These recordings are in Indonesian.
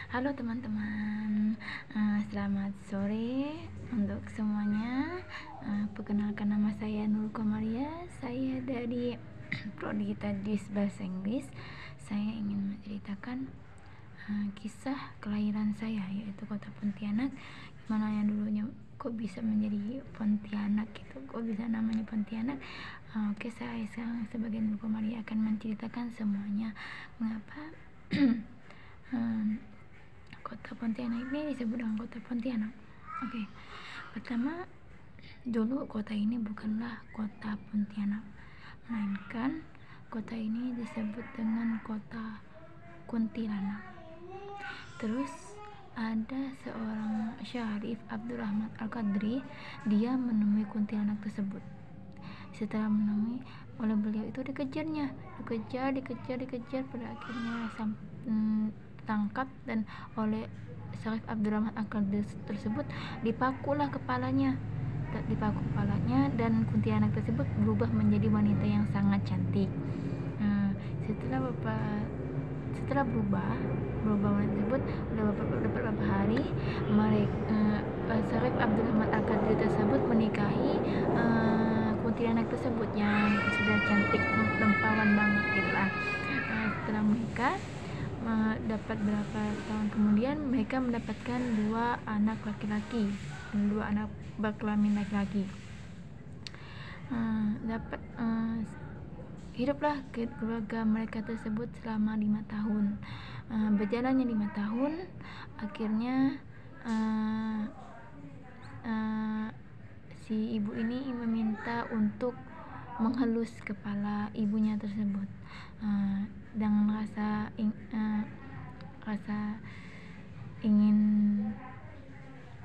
Halo teman-teman, selamat sore untuk semuanya. Perkenalkan, nama saya Nur Komaria. Saya dari Prodi Tadris Bahasa Inggris. Saya ingin menceritakan kisah kelahiran saya, yaitu kota Pontianak. Mana yang dulunya kok bisa menjadi Pontianak gitu, kok bisa namanya Pontianak. Oke, saya sekarang sebagai Nur Komaria akan menceritakan semuanya. Mengapa kota Pontianak ini disebut dengan kota Pontianak. Oke. Pertama, dulu kota ini bukanlah kota Pontianak, melainkan kota ini disebut dengan kota Kuntilanak. Terus ada seorang Syarif Abdurrahman Al-Qadri, dia menemui kuntilanak tersebut. Setelah menemui oleh beliau itu dikejar, pada akhirnya tangkap, dan oleh Syarif Abdurrahman Al-Qadri tersebut dipakulah kepalanya, dan kuntilanak tersebut berubah menjadi wanita yang sangat cantik. Setelah berubah wanita tersebut, dapat beberapa hari, Syarif Abdurrahman Al-Qadri tersebut menikahi kuntilanak tersebut yang sudah cantik mempawan banget gitu lah. Setelah menikah, dapat berapa tahun kemudian, mereka mendapatkan 2 anak laki-laki dan 2 anak berkelamin laki-laki. Hiduplah keluarga mereka tersebut selama 5 tahun. Berjalannya 5 tahun, akhirnya si ibu ini meminta untuk menghelus kepala ibunya tersebut, dengan rasa ingin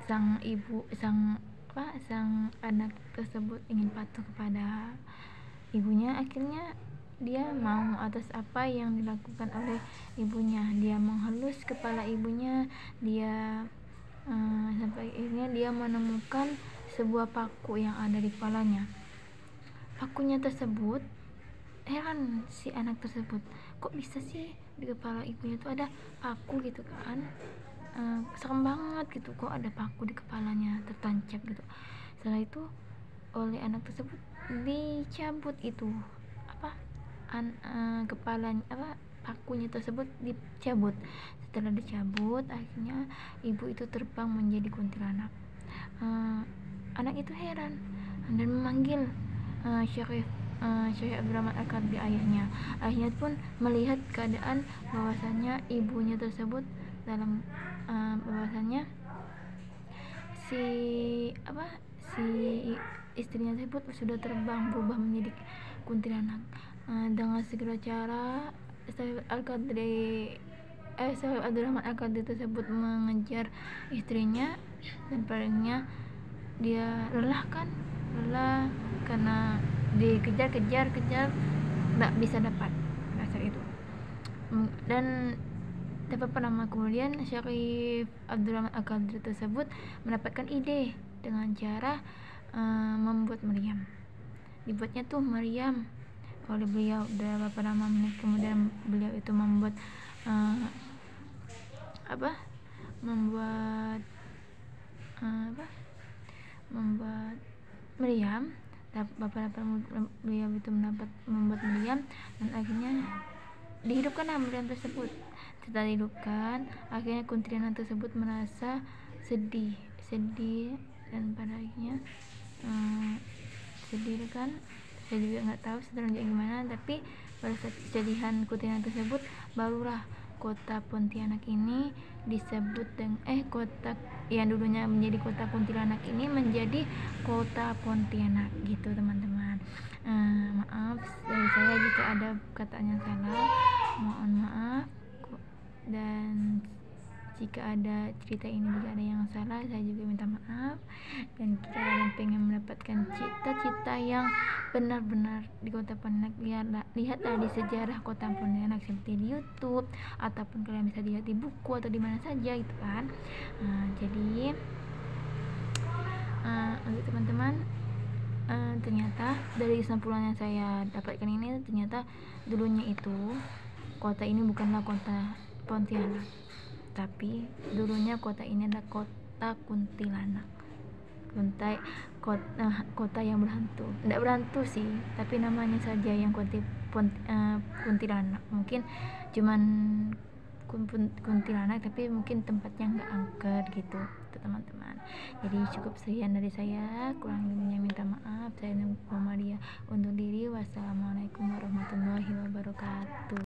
sang anak tersebut ingin patuh kepada ibunya. Akhirnya dia mau atas apa yang dilakukan oleh ibunya. Dia menghelus kepala ibunya, sampai akhirnya dia menemukan sebuah paku yang ada di kepalanya. Pakunya tersebut, heran si anak tersebut, kok bisa sih di kepala ibunya tuh ada paku gitu kan. Serem banget gitu, kok ada paku di kepalanya tertancap gitu. Setelah itu oleh anak tersebut dicabut itu pakunya tersebut dicabut. Setelah dicabut, akhirnya ibu itu terbang menjadi kuntilanak. Anak itu heran dan memanggil Syarif Abdurrahman Al-Qadri, ayahnya. Ayahnya pun melihat keadaan bahwasanya ibunya tersebut bahwasanya si istrinya tersebut sudah terbang berubah menjadi kuntilanak. Dengan segala cara Syarif Abdurrahman Al-Qadri tersebut mengejar istrinya, dan padanya dia lelah karena dikejar tak bisa dapat pada saat itu. Dan beberapa lama kemudian Syarif Abdurrahman Al-Qadri tersebut mendapatkan ide dengan cara membuat meriam. Dibuatnya tuh meriam oleh beliau. Beberapa lama kemudian beliau itu membuat meriam. Beliau itu membuat meriam, dan akhirnya dihidupkanlah meriam tersebut. Setelah dihidupkan, akhirnya kuntilanak tersebut merasa sedih, dan pada akhirnya sedih kan. Saya juga nggak tahu sebenarnya gimana, tapi pada saat kesedihan kuntilanak tersebut, barulah kota Pontianak ini disebut dengan kota yang dulunya menjadi kota Kuntilanak ini menjadi kota Pontianak gitu teman-teman. Maaf dari saya jika ada perkataan yang salah, mohon maaf. Dan jika ada cerita ini juga ada yang salah, saya juga minta maaf. Dan jika kalian pengen mendapatkan cita-cita yang benar-benar di kota Pontianak, lihatlah di sejarah kota Pontianak seperti di YouTube, ataupun kalian bisa lihat di buku atau di mana saja gitu kan. Jadi untuk teman-teman, ternyata dari kesimpulan yang saya dapatkan ini, ternyata dulunya itu kota ini bukanlah kota Pontianak, tapi dulunya kota ini adalah kota kuntilanak. Kota yang berhantu, tidak berhantu sih, tapi namanya saja yang kuntilanak. Mungkin cuman kuntilanak, tapi mungkin tempatnya nggak angker gitu tuh teman-teman. Jadi cukup sekian dari saya, kurang lebihnya minta maaf. Saya Muhammadiyah undur diri. Wassalamualaikum warahmatullahi wabarakatuh.